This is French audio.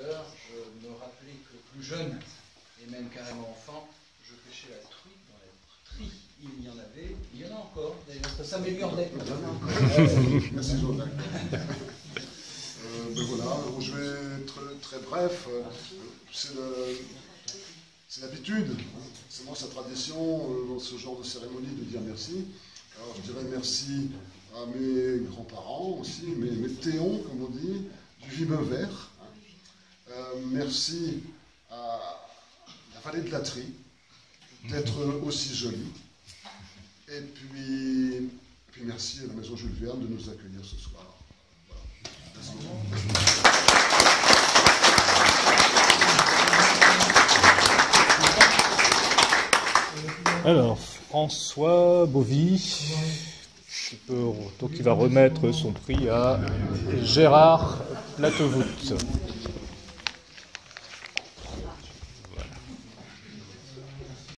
l'heure, je me rappelais que plus jeune, et même carrément enfant, je pêchais la truie. Dans la trie, il y en avait, il y en a encore, d'ailleurs, ça s'améliore dès que Merci Joseph. Ben voilà, alors je vais être très bref. C'est l'habitude, c'est moi sa tradition dans ce genre de cérémonie de dire merci. Alors je dirais merci à mes grands-parents aussi, mes téons, comme on dit, du Vimevert. Merci à la vallée de la Trie d'être aussi jolie. Et puis merci à la Maison Jules Verne de nous accueillir ce soir. Alors, François Bovy, donc il va remettre son prix à Gérard Platevoûte.